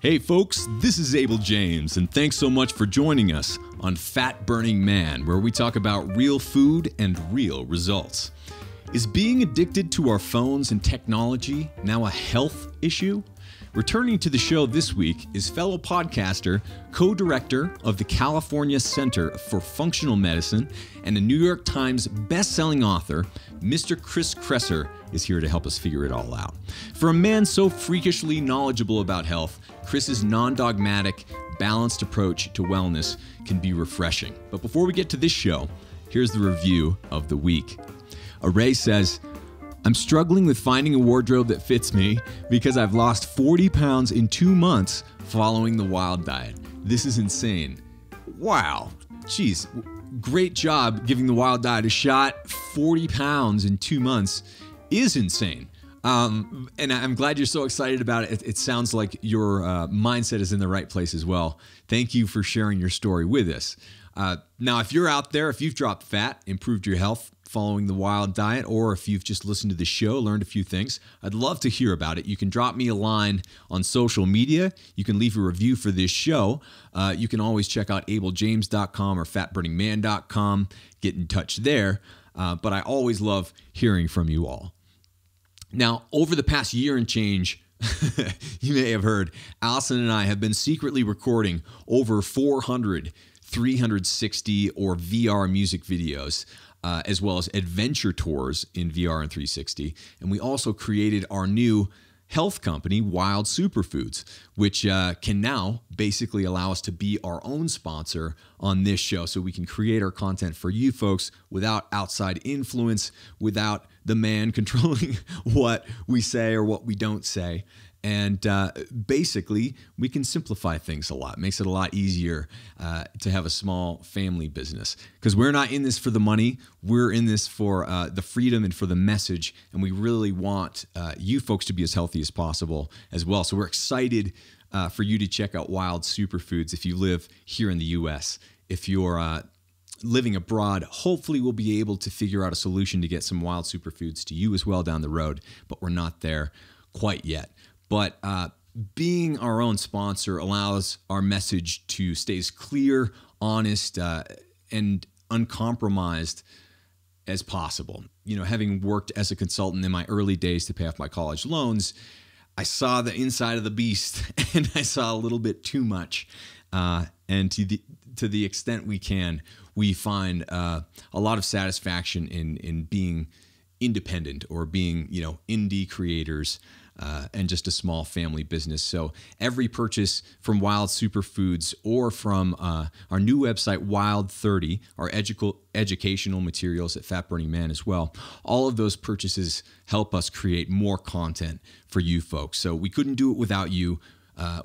Hey folks, this is Abel James, and thanks so much for joining us on Fat Burning Man, where we talk about real food and real results. Is being addicted to our phones and technology now a health issue? Returning to the show this week is fellow podcaster, co-director of the California Center for Functional Medicine, and a New York Times best-selling author, Mr. Chris Kresser is here to help us figure it all out. For a man so freakishly knowledgeable about health, Chris's non-dogmatic, balanced approach to wellness can be refreshing. But before we get to this show, here's the review of the week. Array says, I'm struggling with finding a wardrobe that fits me because I've lost 40 pounds in 2 months following the wild diet. This is insane. Wow. Jeez. Great job giving the wild diet a shot. 40 pounds in 2 months is insane. And I'm glad you're so excited about it. It sounds like your mindset is in the right place as well. Thank you for sharing your story with us. Now, if you're out there, if you've dropped fat, improved your health following the wild diet, or if you've just listened to the show, learned a few things, I'd love to hear about it. You can drop me a line on social media. You can leave a review for this show. You can always check out abeljames.com or fatburningman.com. Get in touch there. But I always love hearing from you all. Now, over the past year and change, you may have heard, Allison and I have been secretly recording over 400 360 or VR music videos, as well as adventure tours in VR and 360. And we also created our new health company, Wild Superfoods, which can now basically allow us to be our own sponsor on this show, so we can create our content for you folks without outside influence, without the man controlling what we say or what we don't say. And basically, we can simplify things a lot. It makes it a lot easier to have a small family business, because we're not in this for the money. We're in this for the freedom and for the message. And we really want you folks to be as healthy as possible as well. So we're excited for you to check out Wild Superfoods if you live here in the U.S. If you're living abroad, hopefully we'll be able to figure out a solution to get some Wild Superfoods to you as well down the road. But we're not there quite yet. But being our own sponsor allows our message to stay as clear, honest, and uncompromised as possible. You know, having worked as a consultant in my early days to pay off my college loans, I saw the inside of the beast, and I saw a little bit too much. And to the extent we can, we find a lot of satisfaction in being independent, or being, indie creators, and just a small family business. So every purchase from Wild Superfoods, or from our new website, Wild 30, our educational materials at Fat Burning Man as well, all of those purchases help us create more content for you folks. So we couldn't do it without you.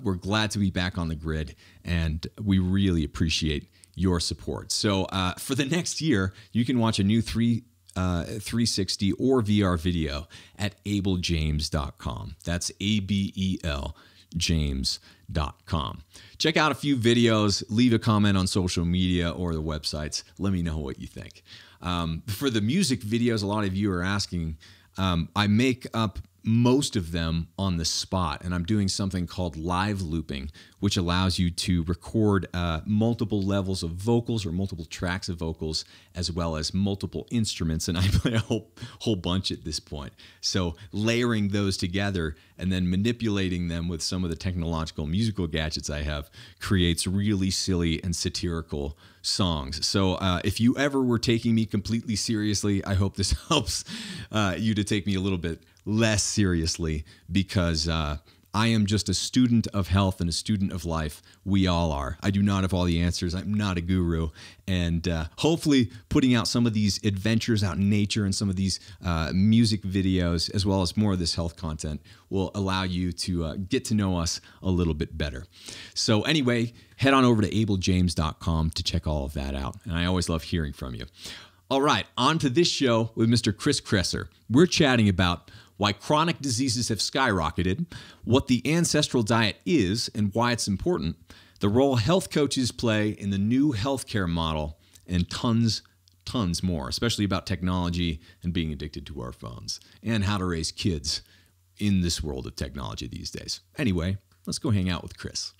We're glad to be back on the grid, and we really appreciate your support. So for the next year, you can watch a new 360 or VR video at abeljames.com. That's ABEL James.com. Check out a few videos, leave a comment on social media or the websites. Let me know what you think. For the music videos, a lot of you are asking, I make up most of them on the spot, and I'm doing something called live looping, which allows you to record multiple levels of vocals or multiple tracks of vocals, as well as multiple instruments, and I play a whole bunch at this point. So layering those together and then manipulating them with some of the technological musical gadgets I have creates really silly and satirical songs. So if you ever were taking me completely seriously, I hope this helps you to take me a little bit less seriously, because I am just a student of health and a student of life. We all are. I do not have all the answers. I'm not a guru. And hopefully putting out some of these adventures out in nature and some of these music videos, as well as more of this health content, will allow you to get to know us a little bit better. So anyway, head on over to abeljames.com to check all of that out. And I always love hearing from you. All right, on to this show with Mr. Chris Kresser. We're chatting about why chronic diseases have skyrocketed, what the ancestral diet is and why it's important, the role health coaches play in the new healthcare model, and tons more, especially about technology and being addicted to our phones, and how to raise kids in this world of technology these days. Anyway, let's go hang out with Chris.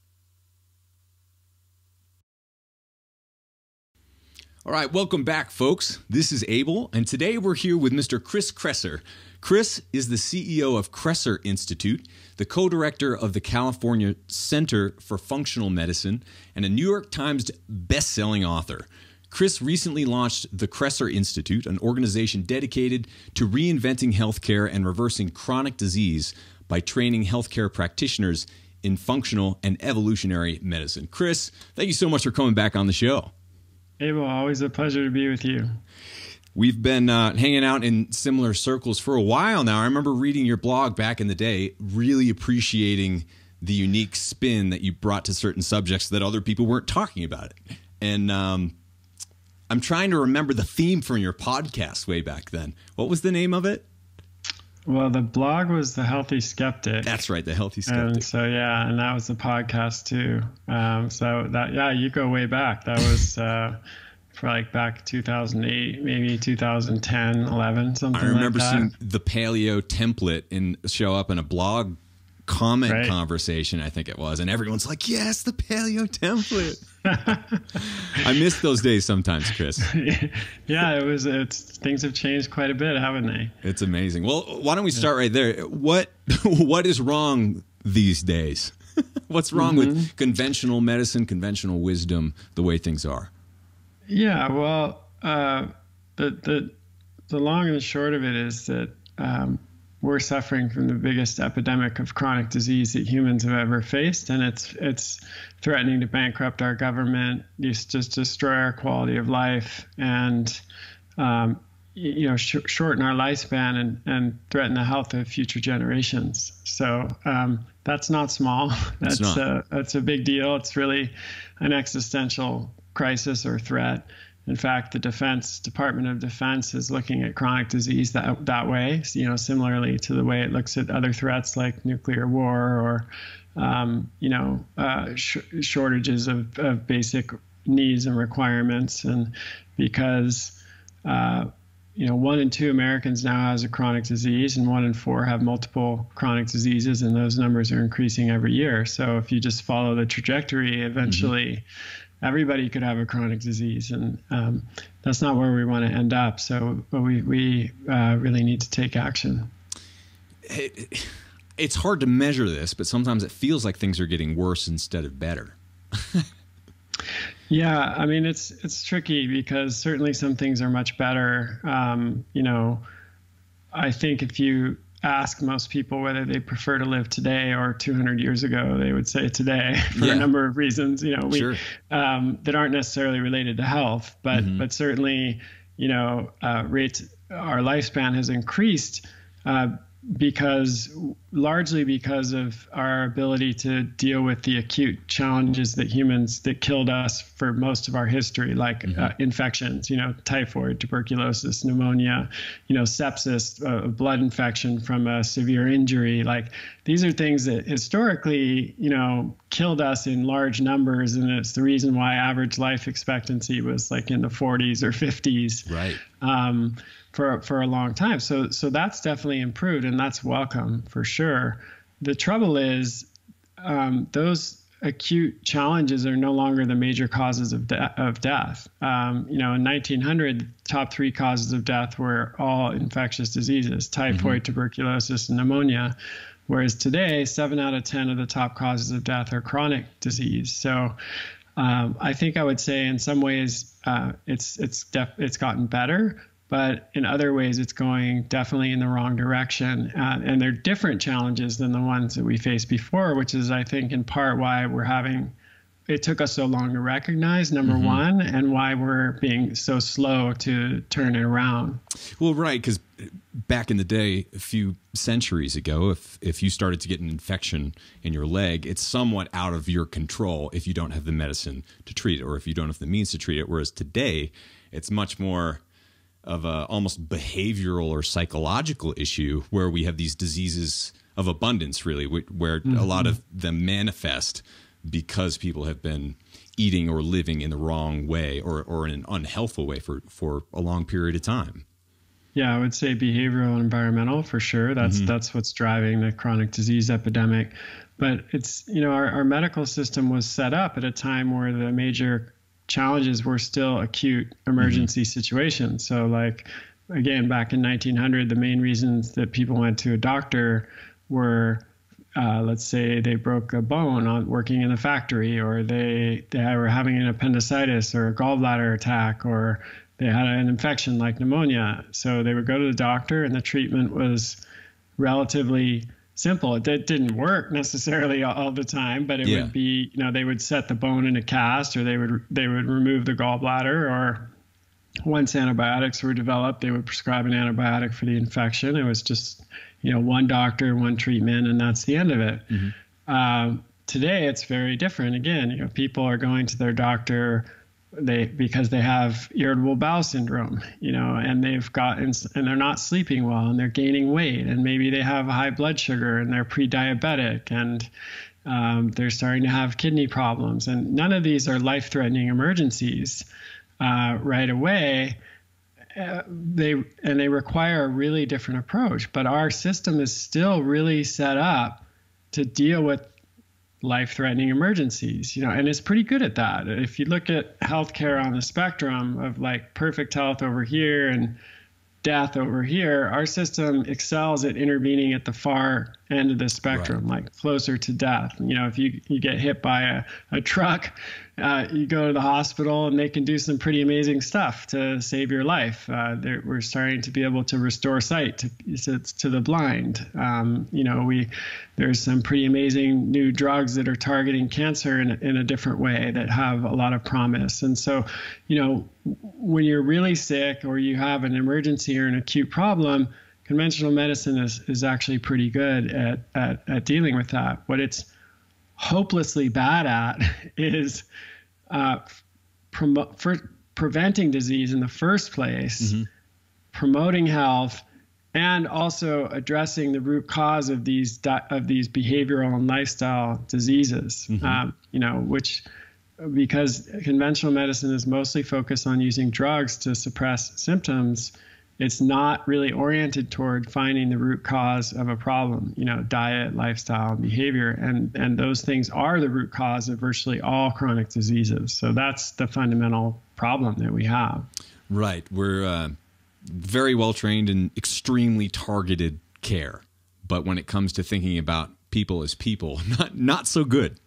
All right, welcome back, folks. This is Abel, and today we're here with Mr. Chris Kresser. Chris is the CEO of Kresser Institute, the co-director of the California Center for Functional Medicine, and a New York Times best-selling author. Chris recently launched the Kresser Institute, an organization dedicated to reinventing healthcare and reversing chronic disease by training healthcare practitioners in functional and evolutionary medicine. Chris, thank you so much for coming back on the show. Abel, always a pleasure to be with you. We've been hanging out in similar circles for a while now. I remember reading your blog back in the day, really appreciating the unique spin that you brought to certain subjects that other people weren't talking about it. And I'm trying to remember the theme from your podcast way back then. What was the name of it? Well, the blog was The Healthy Skeptic. That's right, The Healthy Skeptic. And so, yeah, and that was the podcast too. So that, yeah, you go way back. That was for like back 2008, maybe 2010, 11, something like that. I remember seeing the paleo template show up in a blog comment conversation, I think it was, and everyone's like, yes, the paleo template. I miss those days sometimes, Chris. Yeah, things have changed quite a bit, haven't they? It's amazing. Well, why don't we start right there? What is wrong these days? What's wrong with conventional medicine, conventional wisdom, the way things are? Yeah, well, the long and the short of it is that we're suffering from the biggest epidemic of chronic disease that humans have ever faced, and it's threatening to bankrupt our government, just destroy our quality of life, and shorten our lifespan and threaten the health of future generations. So that's not small. That's a big deal. It's really an existential crisis or threat. In fact, the Department of Defense is looking at chronic disease that way, similarly to the way it looks at other threats like nuclear war or, shortages of basic needs and requirements. And because, 1 in 2 Americans now has a chronic disease, and 1 in 4 have multiple chronic diseases, and those numbers are increasing every year. So if you just follow the trajectory, eventually everybody could have a chronic disease, and that's not where we want to end up. So we really need to take action. It's hard to measure this, but sometimes it feels like things are getting worse instead of better. Yeah, I mean, it's tricky because certainly some things are much better. I think if you ask most people whether they prefer to live today or 200 years ago, they would say today for a number of reasons, that aren't necessarily related to health, but certainly, our lifespan has increased largely because of our ability to deal with the acute challenges that killed us for most of our history, like infections, typhoid, tuberculosis, pneumonia, sepsis, blood infection from a severe injury. Like, these are things that historically, killed us in large numbers, and it's the reason why average life expectancy was like in the 40s or 50s. Right. For a long time. So that's definitely improved, and that's welcome for sure. The trouble is those acute challenges are no longer the major causes of death. In 1900, the top 3 causes of death were all infectious diseases: typhoid, tuberculosis, and pneumonia. Whereas today, 7 out of 10 of the top causes of death are chronic disease. So I think I would say in some ways it's gotten better, but in other ways it's going definitely in the wrong direction. And they're different challenges than the ones that we faced before, which is, I think, in part why it took us so long to recognize, number one, and why we're being so slow to turn it around. Well, right, because back in the day, a few centuries ago, if you started to get an infection in your leg, it's somewhat out of your control if you don't have the medicine to treat it, or if you don't have the means to treat it. Whereas today, it's much more of a almost behavioral or psychological issue, where we have these diseases of abundance, really, where a lot of them manifest because people have been eating or living in the wrong way or in an unhealthful way for a long period of time. Yeah, I would say behavioral and environmental for sure. That's what's driving the chronic disease epidemic. But it's, our medical system was set up at a time where the major challenges were still acute emergency situations. So like, again, back in 1900, the main reasons that people went to a doctor were, let's say they broke a bone on working in a factory, or they were having an appendicitis or a gallbladder attack, or they had an infection like pneumonia. So they would go to the doctor, and the treatment was relatively simple. It didn't work necessarily all the time, but it would be, they would set the bone in a cast, or they would remove the gallbladder, or once antibiotics were developed, they would prescribe an antibiotic for the infection. It was just, one doctor, one treatment, and that's the end of it. Today, it's very different. Again, people are going to their doctor because they have irritable bowel syndrome, and and they're not sleeping well, and they're gaining weight, and maybe they have high blood sugar, and they're pre-diabetic, and they're starting to have kidney problems. And none of these are life-threatening emergencies right away. They require a really different approach, but our system is still really set up to deal with life-threatening emergencies, and it's pretty good at that. If you look at healthcare on the spectrum of like perfect health over here and death over here, our system excels at intervening at the far end of the spectrum, like closer to death. If you get hit by a truck, you go to the hospital, and they can do some pretty amazing stuff to save your life. We're starting to be able to restore sight to the blind. There's some pretty amazing new drugs that are targeting cancer in a different way that have a lot of promise. And so, when you're really sick, or you have an emergency or an acute problem, conventional medicine is actually pretty good at dealing with that. What it's hopelessly bad at is preventing disease in the first place, promoting health, and also addressing the root cause of these behavioral and lifestyle diseases. Because conventional medicine is mostly focused on using drugs to suppress symptoms, it's not really oriented toward finding the root cause of a problem, diet, lifestyle, behavior. And those things are the root cause of virtually all chronic diseases. So that's the fundamental problem that we have. Right. We're very well trained in extremely targeted care. But when it comes to thinking about people as people, not so good.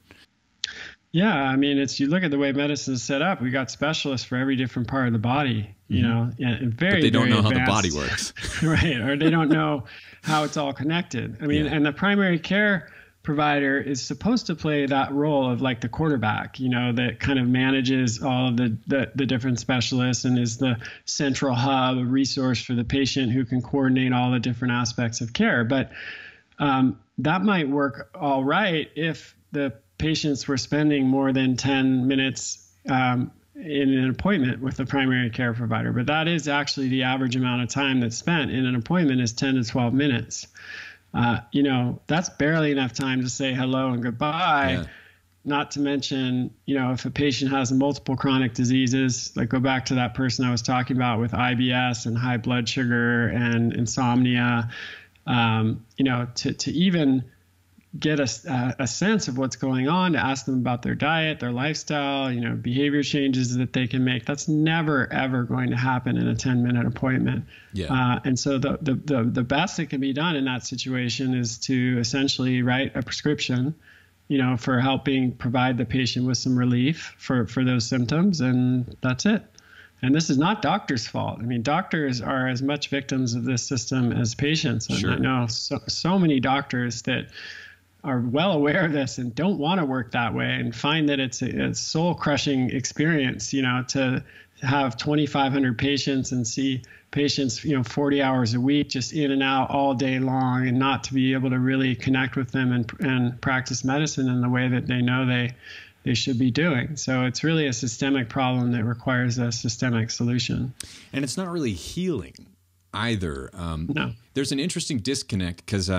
Yeah, I mean, you look at the way medicine is set up. We got specialists for every different part of the body, and but they don't know how the body works, right? Or they don't know how it's all connected. I mean, and the primary care provider is supposed to play that role of like the quarterback, that kind of manages all of the different specialists and is the central hub, a resource for the patient who can coordinate all the different aspects of care. But that might work all right if the patients were spending more than 10 minutes in an appointment with the primary care provider. But that is actually the average amount of time that's spent in an appointment is 10 to 12 minutes. That's barely enough time to say hello and goodbye. Yeah. Not to mention, if a patient has multiple chronic diseases, like go back to that person I was talking about with IBS and high blood sugar and insomnia, to even get a sense of what's going on, to ask them about their diet, their lifestyle, behavior changes that they can make. That's never, ever going to happen in a 10-minute appointment. Yeah. And so the best that can be done in that situation is to essentially write a prescription, for helping provide the patient with some relief for those symptoms. And that's it. And this is not doctors' fault. I mean, doctors are as much victims of this system as patients. And I know so many doctors that are well aware of this and don't want to work that way and find that it's a soul-crushing experience, to have 2,500 patients and see patients, 40 hours a week, just in and out all day long, and not to be able to really connect with them and practice medicine in the way that they know they should be doing. So it's really a systemic problem that requires a systemic solution. And it's not really healing either. No. There's an interesting disconnect because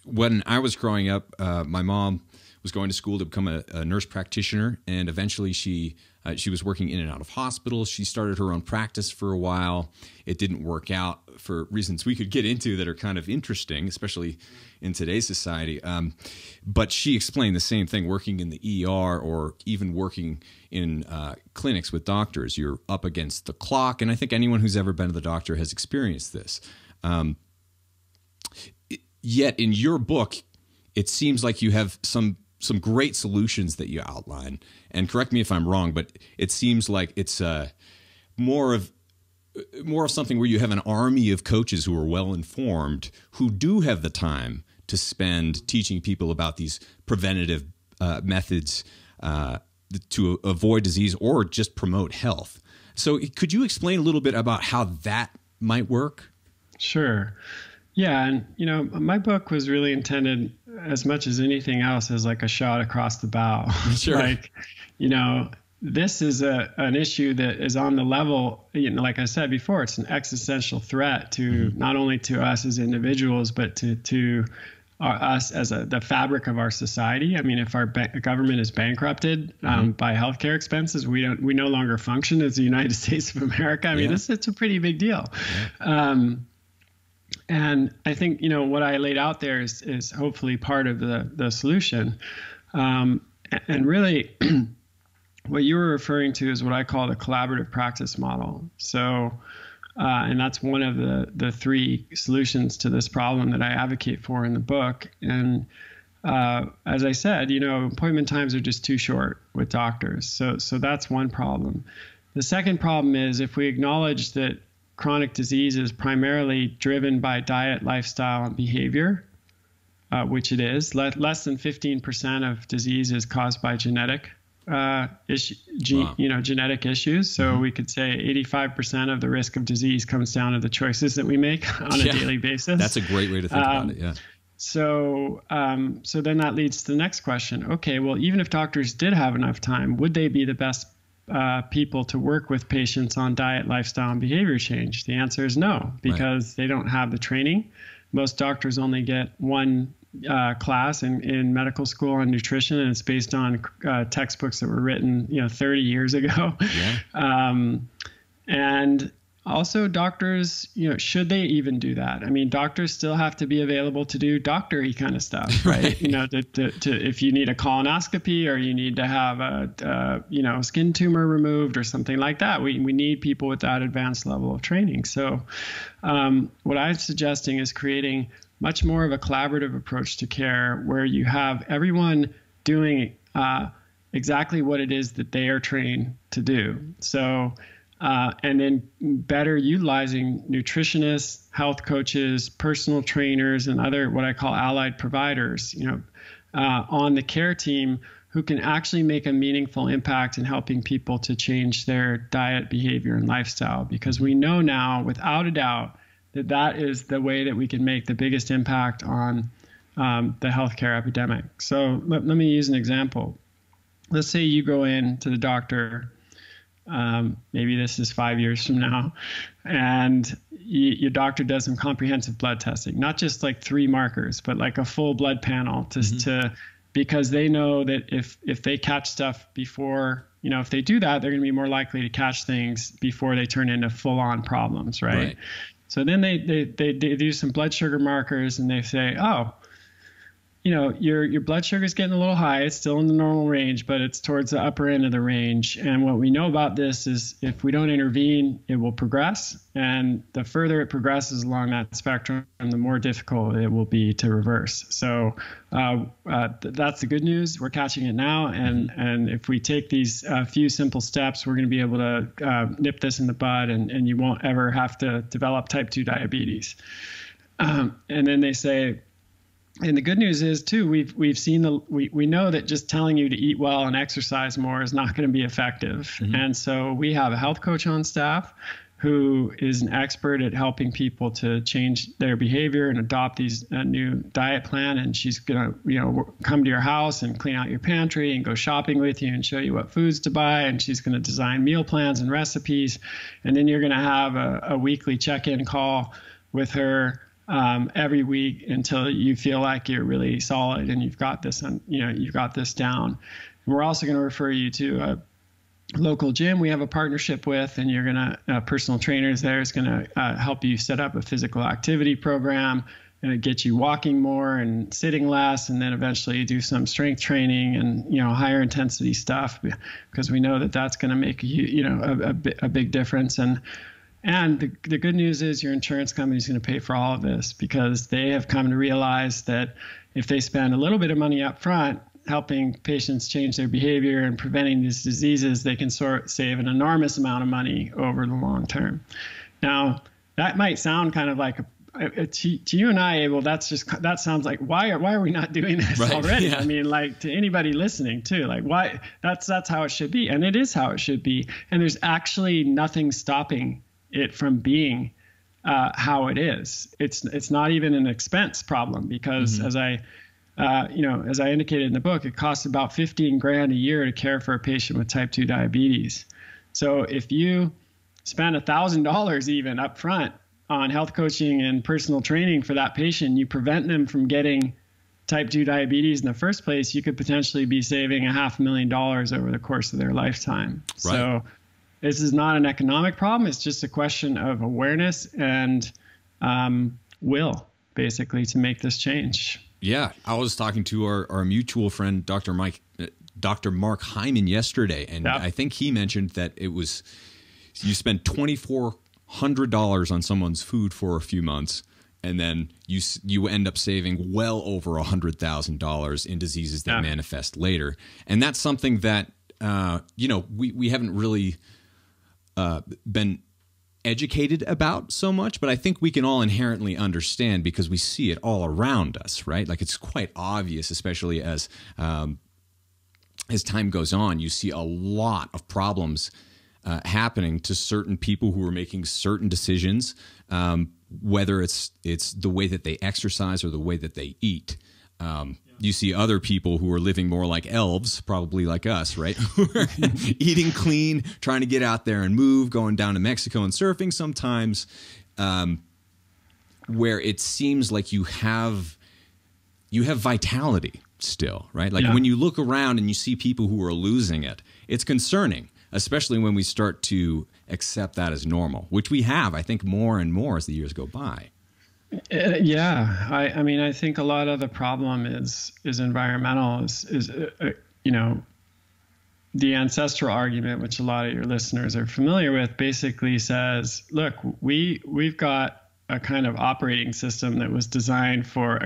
when I was growing up, my mom was going to school to become a nurse practitioner, and eventually she She was working in and out of hospitals. She started her own practice for a while. It didn't work out for reasons we could get into that are kind of interesting, especially in today's society. But she explained the same thing, working in the ER or even working in clinics with doctors. You're up against the clock. And I think anyone who's ever been to the doctor has experienced this. Yet in your book, it seems like you have some great solutions that you outline. And correct me if I'm wrong, but it seems like it's more of something where you have an army of coaches who are well informed, who do have the time to spend teaching people about these preventative methods to avoid disease or just promote health. So could you explain a little bit about how that might work? Sure. Yeah. And, my book was really intended as much as anything else as like a shot across the bow. Sure. This is an issue that is on the level, like I said before, it's an existential threat to not only to us as individuals, but to us as the fabric of our society. I mean, if our government is bankrupted by healthcare expenses, we no longer function as the United States of America. I mean, it's a pretty big deal. Yeah. And I think, what I laid out there is hopefully part of the solution. And really, what you were referring to is what I call the collaborative practice model. So, and that's one of the three solutions to this problem that I advocate for in the book. And as I said, appointment times are just too short with doctors. So that's one problem. The second problem is if we acknowledge that chronic disease is primarily driven by diet, lifestyle, and behavior, which it is. Less than 15% of disease is caused by genetic genetic issues. So we could say 85% of the risk of disease comes down to the choices that we make on a daily basis. That's a great way to think about it. Yeah. So then that leads to the next question. Okay, well, even if doctors did have enough time, would they be the best people to work with patients on diet, lifestyle, and behavior change? The answer is no, because they don't have the training. Most doctors only get one class in medical school on nutrition, and it's based on textbooks that were written 30 years ago. Yeah. And also doctors, should they even do that? I mean, doctors still have to be available to do doctor-y kind of stuff, right? If you need a colonoscopy or you need to have a skin tumor removed or something like that, we need people with that advanced level of training. So what I'm suggesting is creating much more of a collaborative approach to care where you have everyone doing exactly what it is that they are trained to do. So and then better utilizing nutritionists, health coaches, personal trainers, and other what I call allied providers, on the care team who can actually make a meaningful impact in helping people to change their diet, behavior, and lifestyle. Because we know now, without a doubt, that is the way that we can make the biggest impact on the healthcare epidemic. So let me use an example. Let's say you go in to the doctor. Maybe this is 5 years from now, and your doctor does some comprehensive blood testing, not just like 3 markers, but like a full blood panel because they know that if they catch stuff before, if they do that, they're going to be more likely to catch things before they turn into full-on problems, right? So then they do some blood sugar markers, and they say, oh, your blood sugar is getting a little high. It's still in the normal range, but it's towards the upper end of the range. And what we know about this is if we don't intervene, it will progress. And the further it progresses along that spectrum, the more difficult it will be to reverse. So that's the good news. We're catching it now. And if we take these few simple steps, we're going to be able to nip this in the bud, and you won't ever have to develop type 2 diabetes. And then they say, and the good news is too, we've seen we know that just telling you to eat well and exercise more is not going to be effective. And so we have a health coach on staff who is an expert at helping people to change their behavior and adopt a new diet plan. And she's going to, come to your house and clean out your pantry and go shopping with you and show you what foods to buy. And she's going to design meal plans and recipes. And then you're going to have a weekly check-in call with her every week until you feel like you're really solid and you've got this, you've got this down. And we're also going to refer you to local gym we have a partnership with, and you're going to personal trainers there is going to help you set up a physical activity program and get you walking more and sitting less, and then eventually do some strength training and, you know, higher intensity stuff, because we know that that's going to make a big difference. And the good news is your insurance company is going to pay for all of this, because they have come to realize that if they spend a little bit of money up front helping patients change their behavior and preventing these diseases, they can save an enormous amount of money over the long term. Now, that might sound kind of like to you and I, Abel, that sounds like, why are we not doing this already? Yeah. I mean, like, to anybody listening too, like, why? That's how it should be, and it is how it should be. And there's actually nothing stopping it from being how it is. It's not even an expense problem, because as I indicated in the book, it costs about $15,000 a year to care for a patient with type 2 diabetes. So if you spend $1,000 even up front on health coaching and personal training for that patient, you prevent them from getting type 2 diabetes in the first place, you could potentially be saving $500,000 over the course of their lifetime. Right. So this is not an economic problem. It's just a question of awareness and will, basically, to make this change. Yeah, I was talking to our mutual friend, Dr. Mark Hyman, yesterday, and I think he mentioned that it was, you spend $2,400 on someone's food for a few months, and then you end up saving well over $100,000 in diseases that manifest later. And that's something that we haven't really been educated about so much, but I think we can all inherently understand, because we see it all around us, right? Like, it's quite obvious, especially as time goes on. You see a lot of problems happening to certain people who are making certain decisions, whether it's the way that they exercise or the way that they eat. You see other people who are living more like elves, probably like us, right? Eating clean, trying to get out there and move, going down to Mexico and surfing sometimes, where it seems like you have vitality still, right? Like when you look around and you see people who are losing it, it's concerning, especially when we start to accept that as normal, which we have, I think, more and more as the years go by. I mean, I think a lot of the problem is environmental. Is the ancestral argument, which a lot of your listeners are familiar with, basically says, look, we've got a kind of operating system that was designed for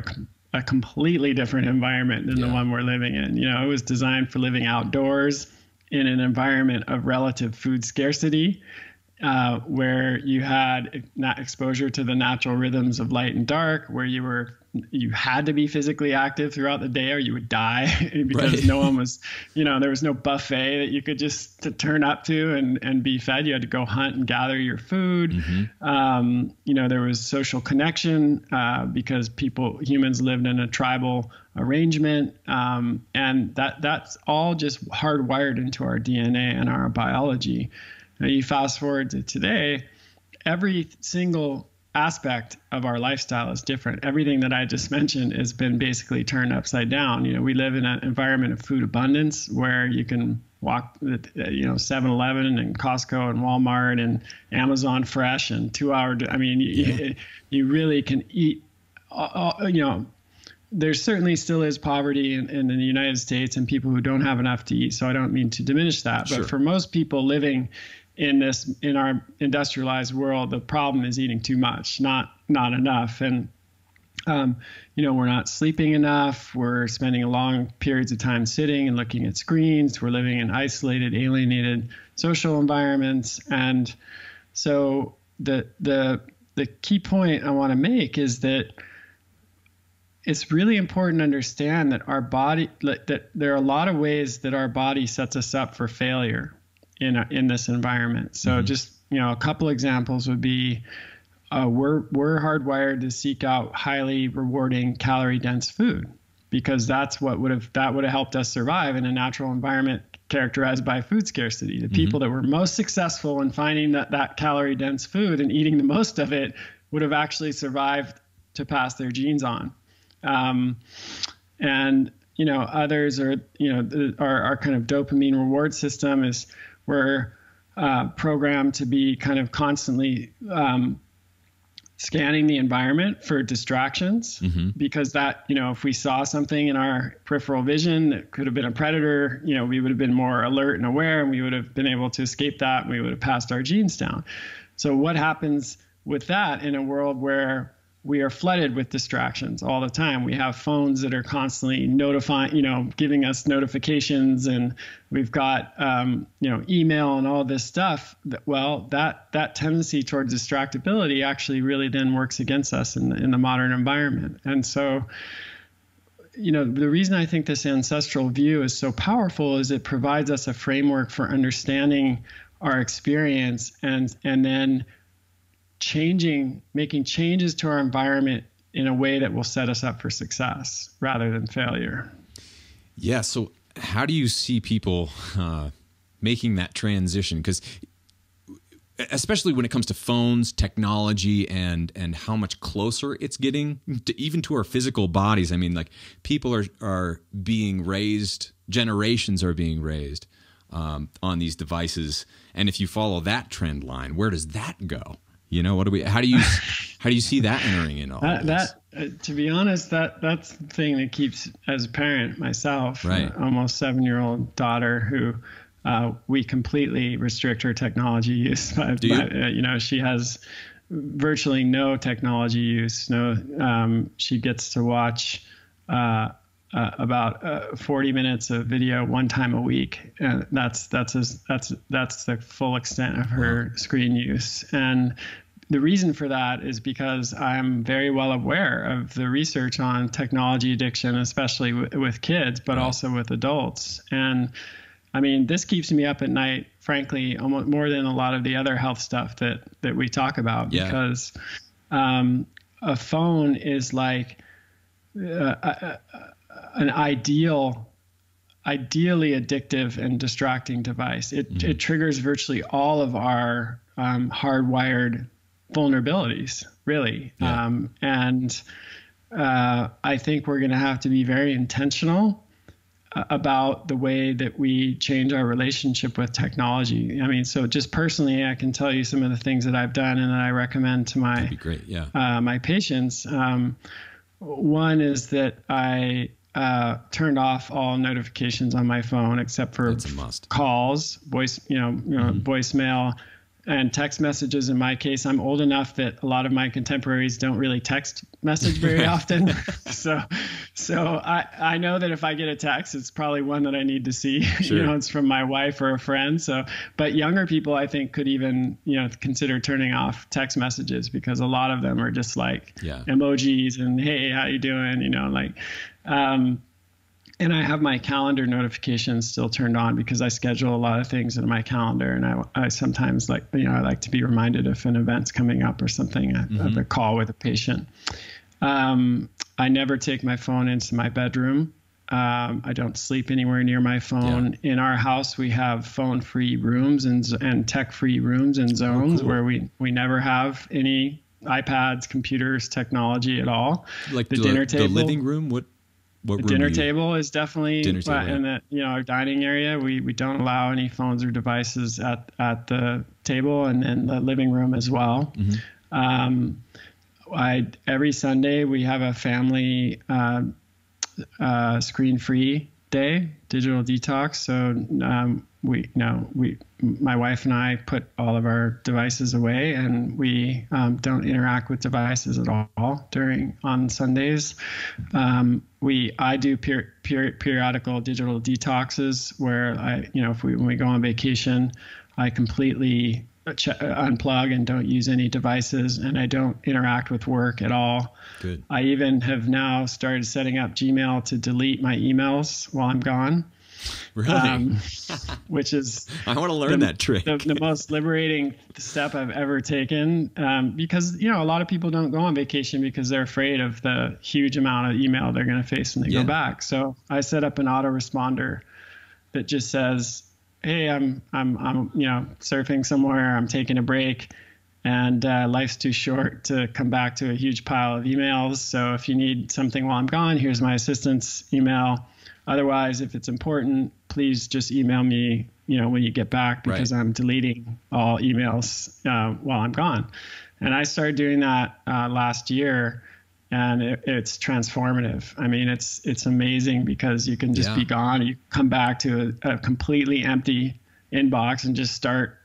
a completely different environment than the one we're living in. You know, it was designed for living outdoors in an environment of relative food scarcity, where you had exposure to the natural rhythms of light and dark, where you had to be physically active throughout the day or you would die, because no one was, there was no buffet that you could just turn up to and be fed. You had to go hunt and gather your food. There was social connection, because humans lived in a tribal arrangement. And that's all just hardwired into our DNA and our biology. Now, you fast forward to today, every single aspect of our lifestyle is different. Everything that I just mentioned has been basically turned upside down. We live in an environment of food abundance where you can walk, 7-Eleven and Costco and Walmart and Amazon Fresh and 2 hour. I mean, you really can eat. There certainly still is poverty in the United States and people who don't have enough to eat. So I don't mean to diminish that, but for most people living in our industrialized world, the problem is eating too much, not enough. And, we're not sleeping enough. We're spending long periods of time sitting and looking at screens. We're living in isolated, alienated social environments. And so the key point I want to make is that it's really important to understand that our body, that there are a lot of ways that our body sets us up for failure in this environment. So just, a couple examples would be, we're hardwired to seek out highly rewarding calorie dense food, because that would have helped us survive in a natural environment characterized by food scarcity. The people that were most successful in finding that calorie dense food and eating the most of it would have actually survived to pass their genes on. And others are, our kind of dopamine reward system is, we're programmed to be kind of constantly scanning the environment for distractions, because that, if we saw something in our peripheral vision that could have been a predator, we would have been more alert and aware, and we would have been able to escape that, and we would have passed our genes down. So what happens with that in a world where we are flooded with distractions all the time? We have phones that are constantly notifying, giving us notifications, and we've got, email and all this stuff. That tendency towards distractibility actually really then works against us in the modern environment. And so, the reason I think this ancestral view is so powerful is it provides us a framework for understanding our experience, and then making changes to our environment in a way that will set us up for success rather than failure. Yeah. So how do you see people making that transition? Because especially when it comes to phones, technology, and how much closer it's getting even to our physical bodies. I mean, like, people are being raised, generations are being raised on these devices. And if you follow that trend line, where does that go? How do you see that entering in all this? To be honest, that's the thing that keeps, as a parent myself, right, almost 7-year-old daughter who we completely restrict her technology use. She has virtually no technology use. She gets to watch about 40 minutes of video one time a week. And that's the full extent of her screen use. And the reason for that is because I'm very well aware of the research on technology addiction, especially with kids, but also with adults. And I mean, this keeps me up at night, frankly, almost more than a lot of the other health stuff that we talk about, because a phone is like an ideally addictive and distracting device. It triggers virtually all of our hardwired vulnerabilities, really. Yeah. I think we're going to have to be very intentional about the way that we change our relationship with technology. I mean, so just personally, I can tell you some of the things that I've done and that I recommend to my my patients. One is that I turned off all notifications on my phone except for calls, voicemail, and text messages. In my case, I'm old enough that a lot of my contemporaries don't really text message very often. So I know that if I get a text, it's probably one that I need to see. Sure. It's from my wife or a friend. But younger people, I think, could even, consider turning off text messages, because a lot of them are just like emojis and, hey, how you doing? And I have my calendar notifications still turned on because I schedule a lot of things in my calendar. And I sometimes I like to be reminded if an event's coming up or something, of a call with a patient. I never take my phone into my bedroom. I don't sleep anywhere near my phone. Yeah. In our house, we have phone-free rooms and tech-free rooms and zones where we never have any iPads, computers, technology at all. Like the dinner table, the living room, what the dinner table is definitely in the our dining area. We don't allow any phones or devices at the table, and in the living room as well. Every Sunday we have a family screen-free day, digital detox. So my wife and I put all of our devices away, and we don't interact with devices at all on Sundays. I do periodical digital detoxes where when we go on vacation, I completely unplug and don't use any devices, and I don't interact with work at all. Good. I even have now started setting up Gmail to delete my emails while I'm gone. Really? Which is I want to learn that trick. the most liberating step I've ever taken, because a lot of people don't go on vacation because they're afraid of the huge amount of email they're going to face when they go back. So I set up an autoresponder that just says, hey, I'm surfing somewhere, I'm taking a break, and life's too short to come back to a huge pile of emails. So if you need something while I'm gone, here's my assistant's email. Otherwise, if it's important, please just email me, when you get back, because I'm deleting all emails while I'm gone. And I started doing that last year, and it's transformative. I mean, it's amazing because you can just be gone. You come back to a completely empty inbox and just start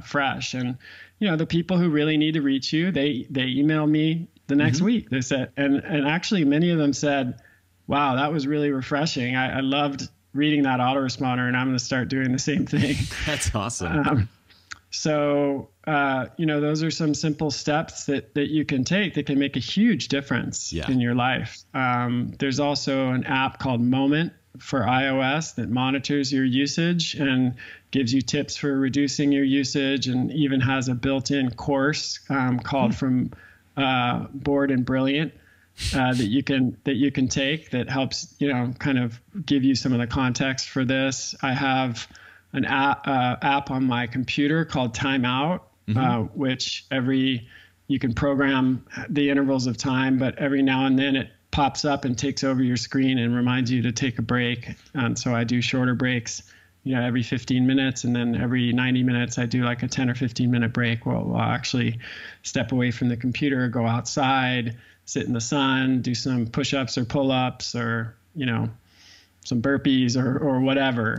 fresh. And the people who really need to reach you, they email me the next week. They said, and actually many of them said, wow, that was really refreshing. I loved reading that autoresponder, and I'm going to start doing the same thing. That's awesome. So, those are some simple steps that you can take that can make a huge difference in your life. There's also an app called Moment for iOS that monitors your usage and gives you tips for reducing your usage, and even has a built-in course called From Bored and Brilliant that you can take that helps kind of give you some of the context for this. I have an app on my computer called Time Out, which you can program the intervals of time, but every now and then it pops up and takes over your screen and reminds you to take a break. And so I do shorter breaks, every 15 minutes, and then every 90 minutes I do like a 10 or 15 minute break where I'll actually step away from the computer, go outside, sit in the sun, do some push-ups or pull-ups, or some burpees or whatever.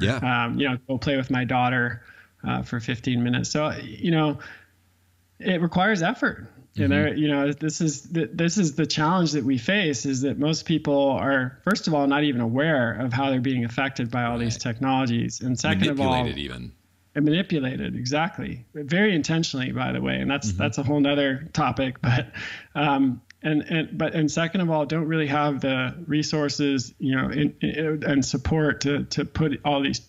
Go play with my daughter for 15 minutes. So it requires effort. This is the challenge that we face, is that most people are, first of all, not even aware of how they're being affected by all these technologies, and second of all, manipulated, exactly, very intentionally, by the way, and that's a whole nother topic. But and second of all, don't really have the resources, and support to put all these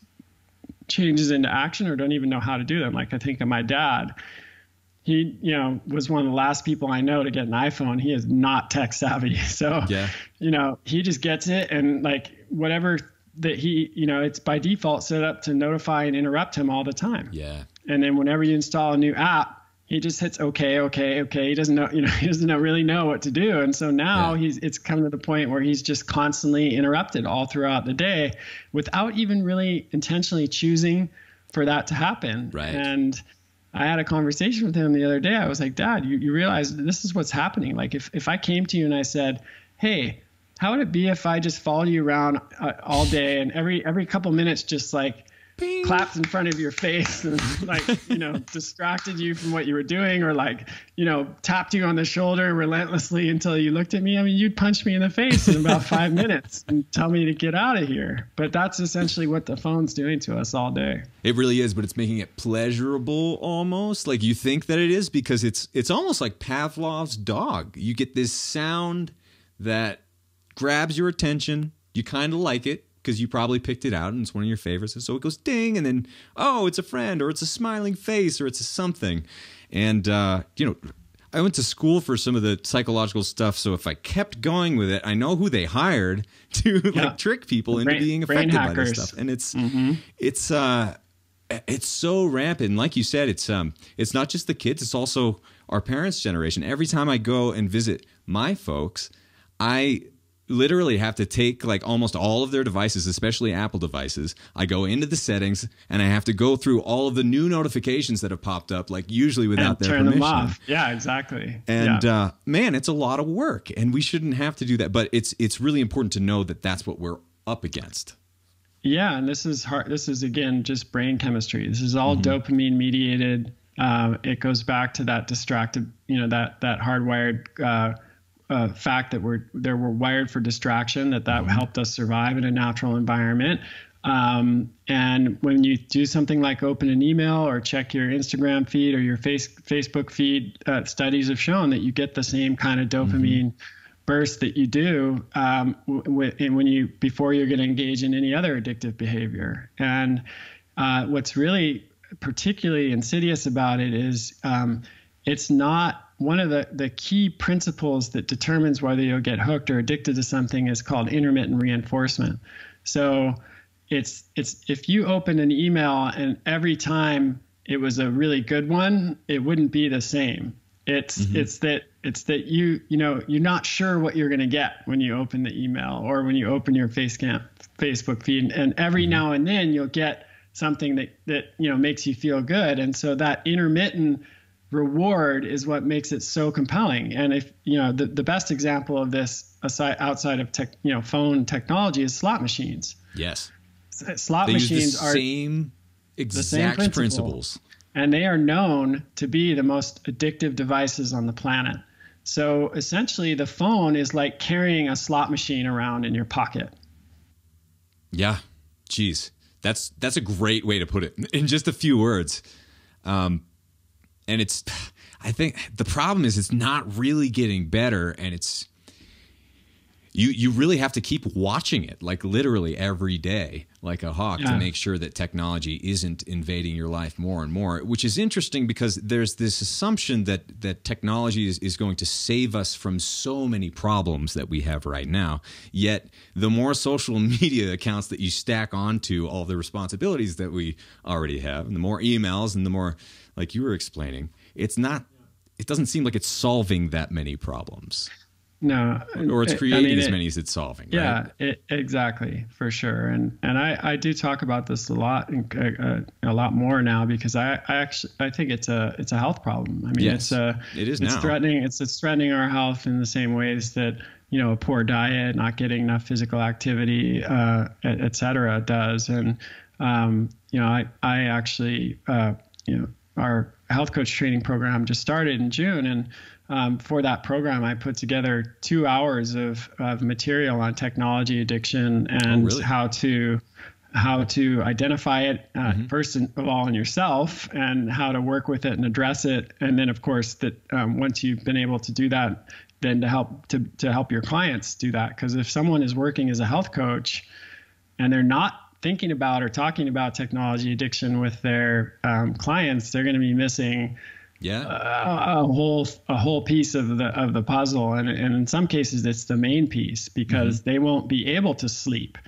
changes into action, or don't even know how to do them. Like, I think of my dad. He, was one of the last people I know to get an iPhone. He is not tech savvy. So, he just gets it, and like whatever that he, it's by default set up to notify and interrupt him all the time. Yeah. And then whenever you install a new app, he just hits okay. He doesn't know, he doesn't really know what to do. And so now it's come to the point where he's just constantly interrupted all throughout the day without even really intentionally choosing for that to happen. Right. And I had a conversation with him the other day. I was like, Dad, you realize this is what's happening. Like if I came to you and I said, hey, how would it be if I just followed you around all day, and every couple minutes just like Bing. Clapped in front of your face and like, distracted you from what you were doing, or like, tapped you on the shoulder relentlessly until you looked at me? I mean, you'd punch me in the face in about 5 minutes and tell me to get out of here. But that's essentially what the phone's doing to us all day. It really is, but it's making it pleasurable almost. Like you think that it is, because it's almost like Pavlov's dog. You get this sound that grabs your attention. You kind of like it, because you probably picked it out and it's one of your favorites. And so it goes ding, and then, oh, it's a friend, or it's a smiling face, or it's a something. And, I went to school for some of the psychological stuff. So if I kept going with it, I know who they hired to like trick people into being affected by this stuff. And it's so rampant. And like you said, it's not just the kids, it's also our parents' generation. Every time I go and visit my folks, I literally have to take like almost all of their devices, especially Apple devices. I go into the settings and I have to go through all of the new notifications that have popped up, like usually without their permission. Turn them off. Yeah, exactly. And man, it's a lot of work, and we shouldn't have to do that. But it's really important to know that that's what we're up against. Yeah, and this is hard. This is again just brain chemistry. This is all dopamine mediated. It goes back to that distracted, that hardwired fact that we're wired for distraction, that helped us survive in a natural environment. And when you do something like open an email or check your Instagram feed or your Facebook feed, studies have shown that you get the same kind of dopamine burst that you do before you're going to engage in any other addictive behavior. And what's really particularly insidious about it is it's not. One of the key principles that determines whether you'll get hooked or addicted to something is called intermittent reinforcement. So it's if you open an email and every time it was a really good one, it wouldn't be the same. It's that you're not sure what you're going to get when you open the email or when you open your Facebook feed, and every now and then you'll get something that makes you feel good. And so that intermittent reward is what makes it so compelling. And if the best example of this outside of phone technology is slot machines. Yes. Slot machines are the exact principles. And they are known to be the most addictive devices on the planet. So essentially the phone is like carrying a slot machine around in your pocket. Yeah. Geez. That's a great way to put it in just a few words. And I think the problem is it's not really getting better, and it's, you really have to keep watching it, like literally every day, like a hawk, to make sure that technology isn't invading your life more and more, which is interesting because there's this assumption that technology is going to save us from so many problems that we have right now. Yet the more social media accounts that you stack onto all the responsibilities that we already have, and the more emails and the more, like you were explaining, it doesn't seem like it's solving that many problems. No, or it's creating as many as it's solving. Yeah, right? Exactly, for sure. And I do talk about this a lot more now, because I think it's a health problem. I mean, yes, it is now. It's threatening our health in the same ways that a poor diet, not getting enough physical activity, et cetera, does. And I actually our health coach training program just started in June, and for that program, I put together 2 hours of material on technology addiction and how to identify it first of all in yourself, and how to work with it and address it. And then, of course, that once you've been able to do that, then to help your clients do that. Because if someone is working as a health coach and they're not thinking about or talking about technology addiction with their clients, they're going to be missing a whole piece of the puzzle, and in some cases it's the main piece, because they won't be able to sleep,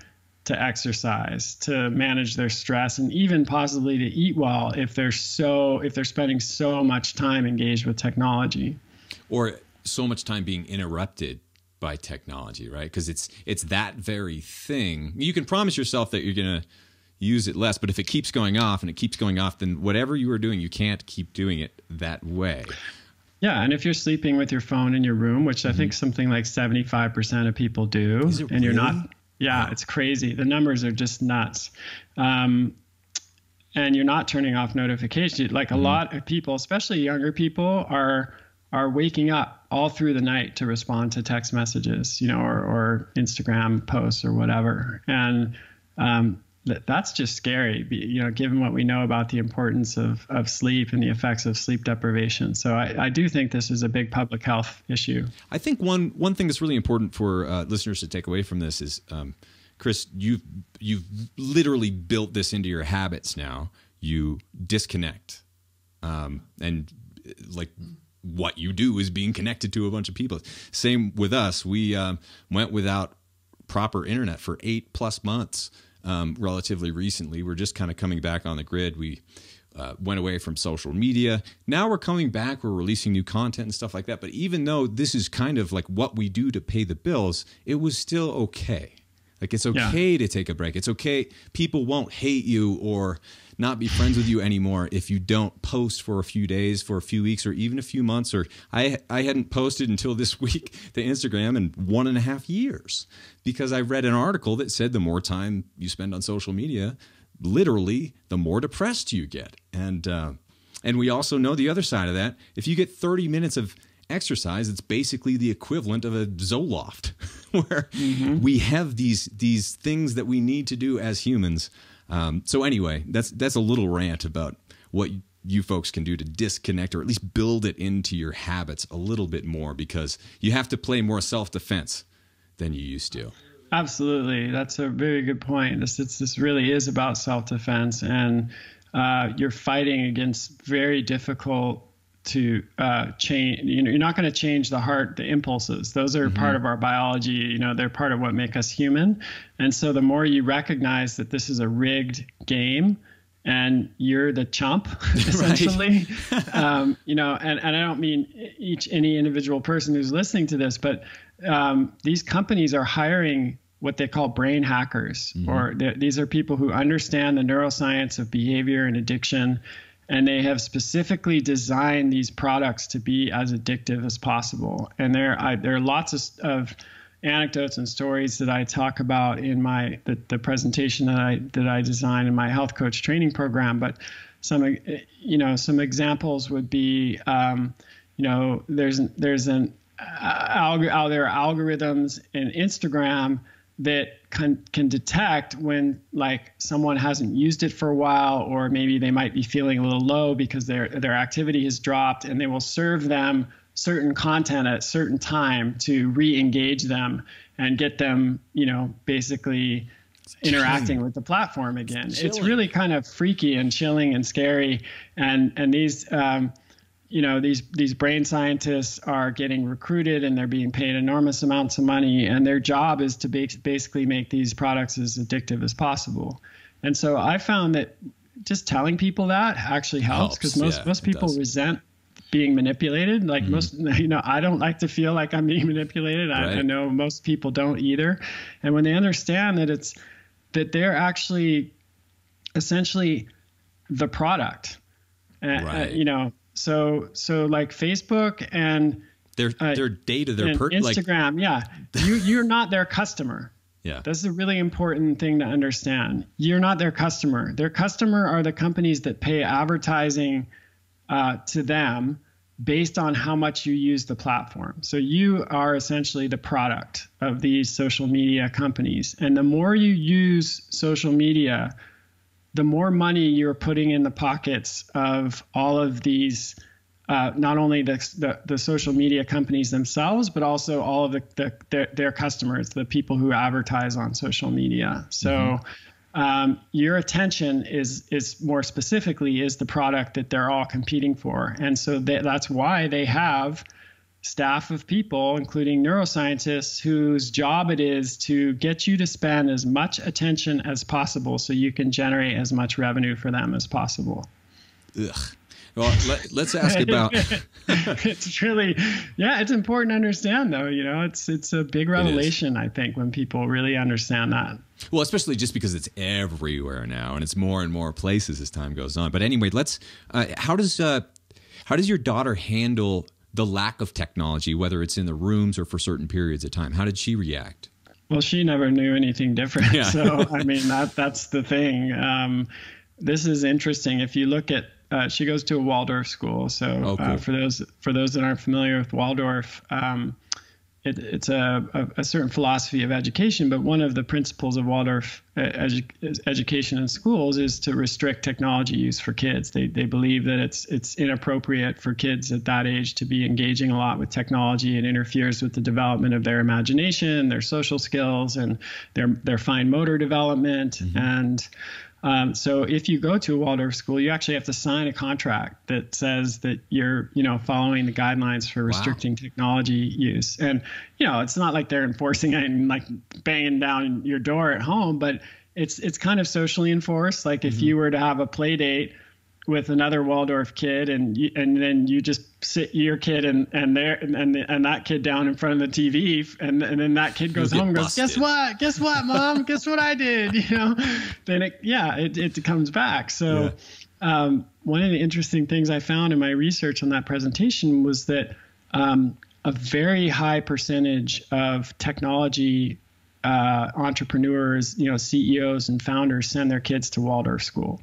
to exercise, to manage their stress, and even possibly to eat well if they're spending so much time engaged with technology, or so much time being interrupted by technology, right? Because it's that very thing. You can promise yourself that you're going to use it less, but if it keeps going off and it keeps going off, then whatever you are doing, you can't keep doing it that way. Yeah, and if you're sleeping with your phone in your room, which I think something like 75% of people do, and really? You're not, it's crazy. The numbers are just nuts. And you're not turning off notifications. Like a lot of people, especially younger people, are waking up all through the night to respond to text messages, or Instagram posts or whatever. And that's just scary, given what we know about the importance of sleep and the effects of sleep deprivation. So I do think this is a big public health issue. I think one thing that's really important for listeners to take away from this is, Chris, you've literally built this into your habits now. You disconnect, and like what you do is being connected to a bunch of people. Same with us. We went without proper internet for 8+ months. Relatively recently. We're just kind of coming back on the grid. We went away from social media. Now we're coming back. We're releasing new content and stuff like that. But even though this is kind of like what we do to pay the bills, it was still okay. Like, it's okay to take a break. It's okay. People won't hate you or not be friends with you anymore if you don't post for a few days, for a few weeks, or even a few months. Or I hadn't posted until this week to Instagram in 1.5 years, because I read an article that said the more time you spend on social media, literally, the more depressed you get. And we also know the other side of that. If you get 30 minutes of exercise, it's basically the equivalent of a Zoloft, where we have these things that we need to do as humans. So anyway, that's a little rant about what you folks can do to disconnect, or at least build it into your habits a little bit more, because you have to play more self-defense than you used to. Absolutely. That's a very good point. This really is about self-defense, and you're fighting against very difficult to change. You're not going to change the impulses. Those are part of our biology. They're part of what make us human. And so the more you recognize that this is a rigged game and you're the chump, essentially, and I don't mean any individual person who's listening to this, but these companies are hiring what they call brain hackers, or these are people who understand the neuroscience of behavior and addiction, and they have specifically designed these products to be as addictive as possible. And there are lots of anecdotes and stories that I talk about in the presentation that I design in my health coach training program. But some examples would be, there are algorithms in Instagram that can detect when like someone hasn't used it for a while, or maybe they might be feeling a little low because their activity has dropped, and they will serve them certain content at a certain time to re-engage them and get them, basically interacting with the platform again. It's really kind of freaky and chilling and scary. And these these brain scientists are getting recruited, and they're being paid enormous amounts of money, and their job is to basically make these products as addictive as possible. And so I found that just telling people that actually helps, because most people resent being manipulated. Like I don't like to feel like I'm being manipulated. Right. I know most people don't either. And when they understand that they're actually essentially the product, right. So like Facebook and their data, their Instagram, you're not their customer. Yeah, that's a really important thing to understand. You're not their customer. Their customer are the companies that pay advertising to them based on how much you use the platform. So you are essentially the product of these social media companies, and the more you use social media, the more money you're putting in the pockets of all of these, not only the social media companies themselves, but also all of their customers, the people who advertise on social media. So your attention is more specifically is the product that they're all competing for. And so that's why they have staff of people, including neuroscientists, whose job it is to get you to spend as much attention as possible so you can generate as much revenue for them as possible. Ugh. Well, let's ask about. It's really, it's important to understand, though. It's a big revelation, I think, when people really understand that. Well, especially just because it's everywhere now, and it's more and more places as time goes on. But anyway, how does your daughter handle the lack of technology, whether it's in the rooms or for certain periods of time? How did she react? Well, she never knew anything different. Yeah. So, I mean, that's the thing. This is interesting. If you look at, she goes to a Waldorf school. So cool. For those that aren't familiar with Waldorf, it's a certain philosophy of education, but one of the principles of Waldorf education in schools is to restrict technology use for kids. They believe that it's inappropriate for kids at that age to be engaging a lot with technology. It interferes with the development of their imagination, their social skills, and their fine motor development. And so if you go to a Waldorf school, you actually have to sign a contract that says that you're, following the guidelines for restricting technology use. And, it's not like they're enforcing it and like banging down your door at home, but it's kind of socially enforced. Like if you were to have a play date with another Waldorf kid, and then you just sit your kid and that kid down in front of the TV, and then that kid goes home and goes, guess what, mom, guess what I did, then it comes back. So one of the interesting things I found in my research on that presentation was that a very high percentage of technology entrepreneurs, CEOs and founders send their kids to Waldorf school.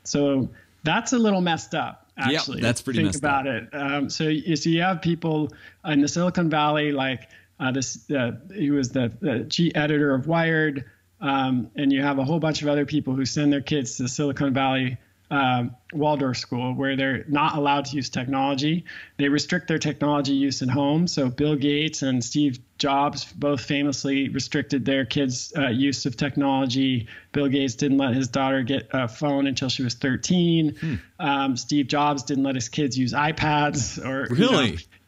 So that's a little messed up, actually. That's pretty messed up. Think about it. So you have people in the Silicon Valley, like he was the chief editor of Wired, and you have a whole bunch of other people who send their kids to the Silicon Valley Waldorf school, where they're not allowed to use technology. They restrict their technology use at home. So Bill Gates and Steve Jobs both famously restricted their kids' use of technology. Bill Gates didn't let his daughter get a phone until she was 13. Steve Jobs didn't let his kids use iPads or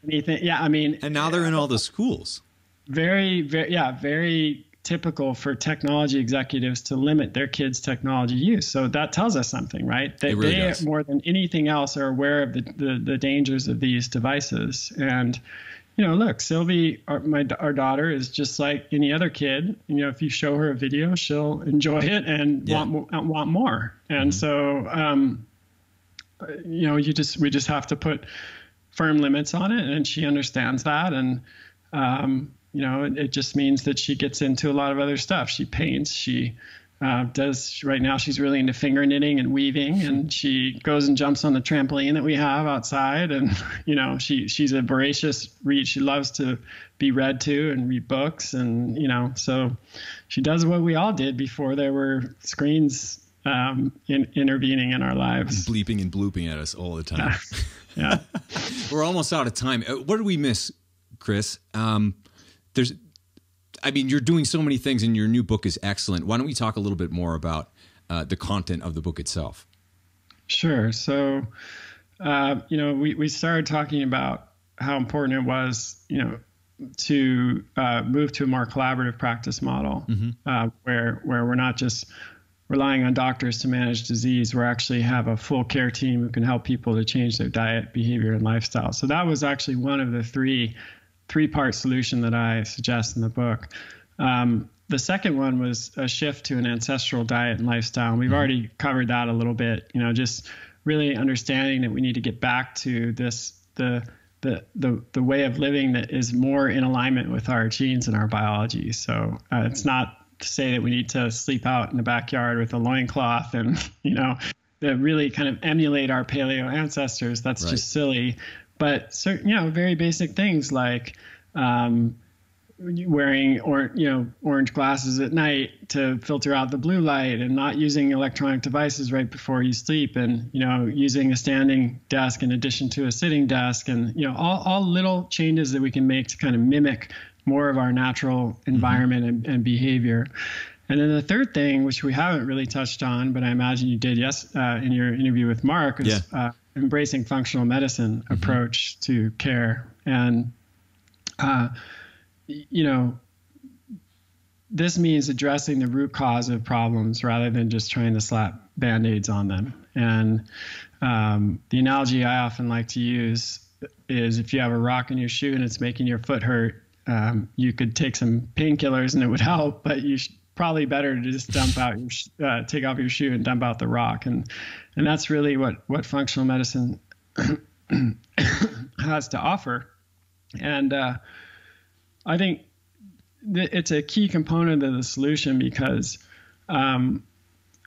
anything. Yeah, I mean, and now they're in all the schools. Very, very typical for technology executives to limit their kids' technology use. So that tells us something, right? They more than anything else are aware of the dangers of these devices. And look, Sylvie, our daughter is just like any other kid. If you show her a video, she'll enjoy it and want more. And so, we just have to put firm limits on it, and she understands that. And, it just means that she gets into a lot of other stuff. She paints, she right now she's really into finger knitting and weaving, and she goes and jumps on the trampoline that we have outside. And, she's a voracious read. She loves to be read to and read books. And, so she does what we all did before there were screens intervening in our lives. Bleeping and blooping at us all the time. Yeah. We're almost out of time. What did we miss, Chris? You're doing so many things, and your new book is excellent. Why don't we talk a little bit more about the content of the book itself? Sure. So, we started talking about how important it was, to move to a more collaborative practice model, where we're not just relying on doctors to manage disease. We actually have a full care team who can help people to change their diet, behavior, and lifestyle. So that was actually one of the three-part solution that I suggest in the book. The second one was a shift to an ancestral diet and lifestyle. And we've already covered that a little bit, just really understanding that we need to get back to the way of living that is more in alignment with our genes and our biology. So it's not to say that we need to sleep out in the backyard with a loincloth and, that really kind of emulate our paleo ancestors. That's right. Just silly. But certain, very basic things like wearing orange glasses at night to filter out the blue light, and not using electronic devices right before you sleep, and using a standing desk in addition to a sitting desk, and all little changes that we can make to kind of mimic more of our natural environment and behavior. And then the third thing, which we haven't really touched on, but I imagine you did, in your interview with Mark, is embracing functional medicine approach to care. And, this means addressing the root cause of problems rather than just trying to slap Band-Aids on them. And the analogy I often like to use is, if you have a rock in your shoe and it's making your foot hurt, you could take some painkillers and it would help, but you probably better to just take off your shoe and dump out the rock. And that's really what functional medicine has to offer. And I think it's a key component of the solution, because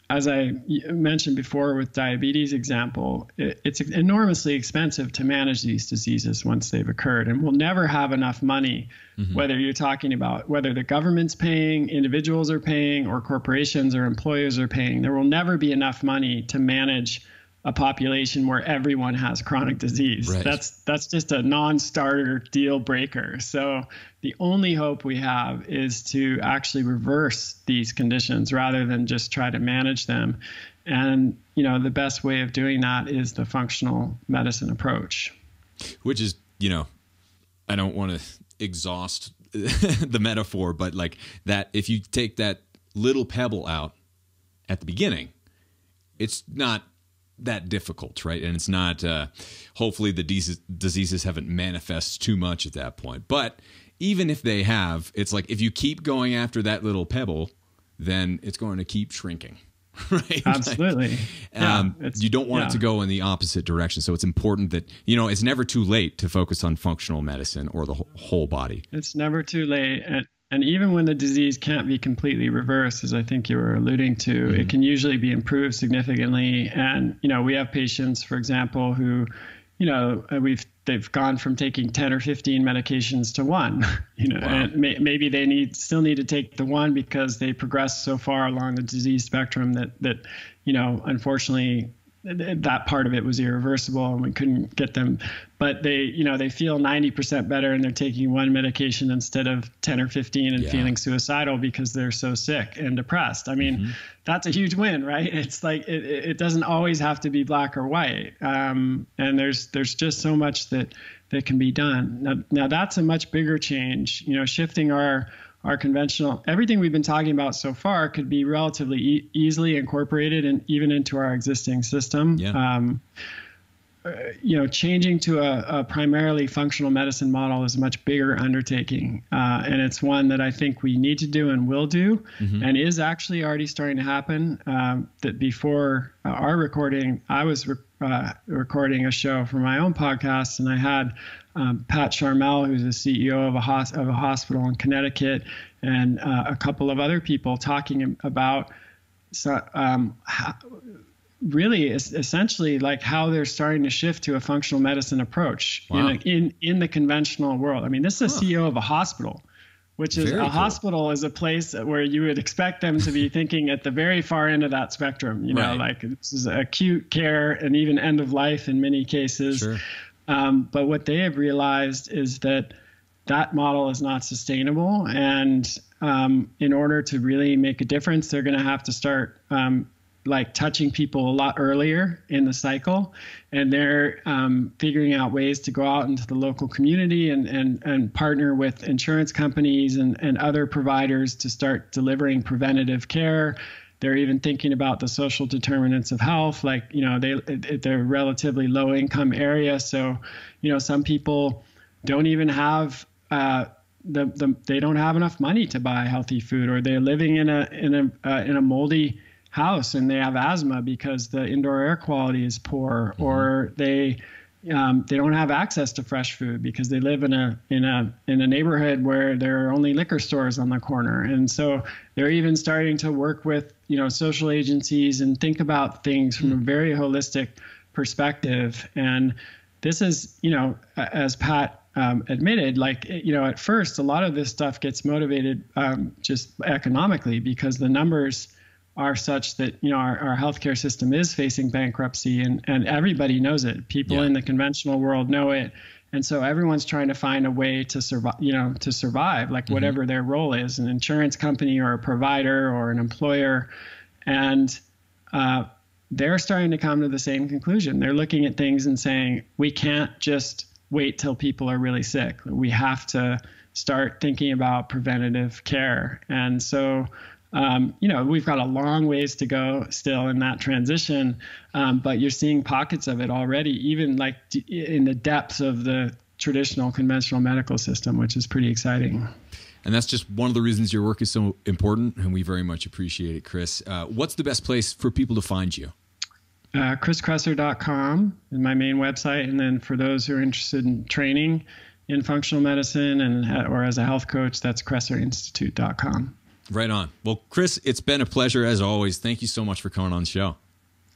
as I mentioned before with diabetes example, it's enormously expensive to manage these diseases once they've occurred, and we'll never have enough money, whether you're talking about whether the government's paying, individuals are paying, or corporations or employers are paying. There will never be enough money to manage a population where everyone has chronic disease. Right. That's just a non-starter deal breaker. So the only hope we have is to actually reverse these conditions rather than just try to manage them. And, the best way of doing that is the functional medicine approach. Which is, I don't want to exhaust the metaphor, but like that, if you take that little pebble out at the beginning, it's not that difficult, right? And it's not, hopefully the diseases haven't manifested too much at that point. But even if they have, it's like, if you keep going after that little pebble, then it's going to keep shrinking, right? Absolutely. You don't want it to go in the opposite direction. So it's important that, it's never too late to focus on functional medicine or the whole body. It's never too late. And even when the disease can't be completely reversed, as I think you were alluding to, it can usually be improved significantly. And, we have patients, for example, who, they've gone from taking 10 or 15 medications to one, wow. And maybe they still need to take the one because they progressed so far along the disease spectrum that unfortunately, that part of it was irreversible and we couldn't get them, but they feel 90% better and they're taking one medication instead of 10 or 15 and feeling suicidal because they're so sick and depressed. I mean, that's a huge win, right? It's like, it doesn't always have to be black or white. And there's just so much that can be done. Now that's a much bigger change, shifting our conventional, everything we've been talking about so far could be relatively easily incorporated and even into our existing system. Yeah. changing to a primarily functional medicine model is a much bigger undertaking. And it's one that I think we need to do and will do, and is actually already starting to happen. That before our recording, I was recording a show for my own podcast, and I had Pat Charmel, who's the CEO of a hospital in Connecticut, and a couple of other people talking about really essentially like how they're starting to shift to a functional medicine approach. Wow. in the conventional world. I mean, this is a CEO of a hospital, which is Very cool. Hospital is a place where you would expect them to be thinking at the very far end of that spectrum, Right. like this is acute care and even end of life in many cases. Sure. But what they have realized is that model is not sustainable. And in order to really make a difference, they're going to have to start like touching people a lot earlier in the cycle. And they're figuring out ways to go out into the local community and partner with insurance companies and other providers to start delivering preventative care. They're even thinking about the social determinants of health, like, they're a relatively low income area. So, some people don't even have they don't have enough money to buy healthy food, or they're living in a moldy house and they have asthma because the indoor air quality is poor, or they don't have access to fresh food because they live in a neighborhood where there are only liquor stores on the corner. And so they're even starting to work with social agencies and think about things from a very holistic perspective. And this is, as Pat admitted, like, at first, a lot of this stuff gets motivated just economically because the numbers are such that, our healthcare system is facing bankruptcy, and everybody knows it. People in the conventional world know it. And so everyone's trying to find a way to survive, like whatever their role is, an insurance company or a provider or an employer. And they're starting to come to the same conclusion. They're looking at things and saying, we can't just wait till people are really sick. We have to start thinking about preventative care. And so, we've got a long ways to go still in that transition, but you're seeing pockets of it already, even like in the depths of the traditional conventional medical system, which is pretty exciting. And that's just one of the reasons your work is so important, and we very much appreciate it, Chris. What's the best place for people to find you? KrisKresser.com is my main website. And then for those who are interested in training in functional medicine or as a health coach, that's KresserInstitute.com. Right on. Well, Chris, it's been a pleasure as always. Thank you so much for coming on the show.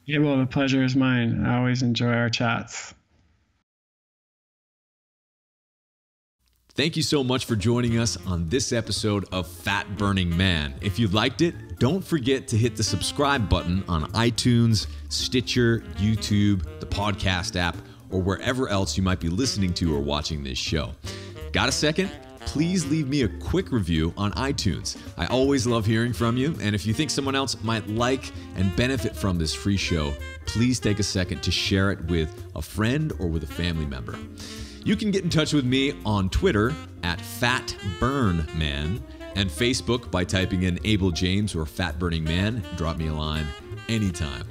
Yeah, well, the pleasure is mine. I always enjoy our chats. Thank you so much for joining us on this episode of Fat Burning Man. If you liked it, don't forget to hit the subscribe button on iTunes, Stitcher, YouTube, the podcast app, or wherever else you might be listening to or watching this show. Got a second? Please leave me a quick review on iTunes. I always love hearing from you, and if you think someone else might like and benefit from this free show, please take a second to share it with a friend or with a family member. You can get in touch with me on Twitter at FatBurnMan and Facebook by typing in Abel James or Fat Burning Man. Drop me a line anytime.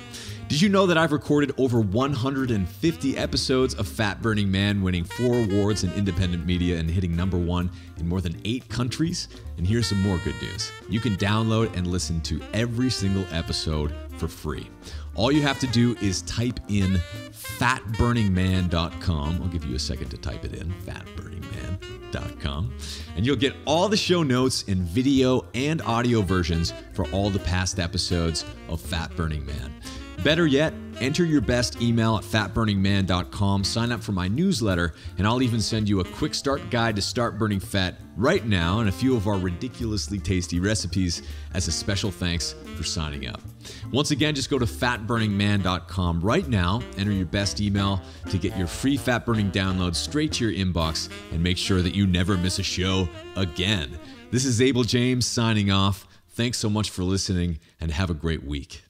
Did you know that I've recorded over 150 episodes of Fat Burning Man, winning 4 awards in independent media and hitting #1 in more than 8 countries? And here's some more good news. You can download and listen to every single episode for free. All you have to do is type in fatburningman.com. I'll give you a second to type it in, fatburningman.com. And you'll get all the show notes in video and audio versions for all the past episodes of Fat Burning Man. Better yet, enter your best email at fatburningman.com, sign up for my newsletter, and I'll even send you a quick start guide to start burning fat right now and a few of our ridiculously tasty recipes as a special thanks for signing up. Once again, just go to fatburningman.com right now, enter your best email to get your free fat burning download straight to your inbox, and make sure that you never miss a show again. This is Abel James signing off. Thanks so much for listening, and have a great week.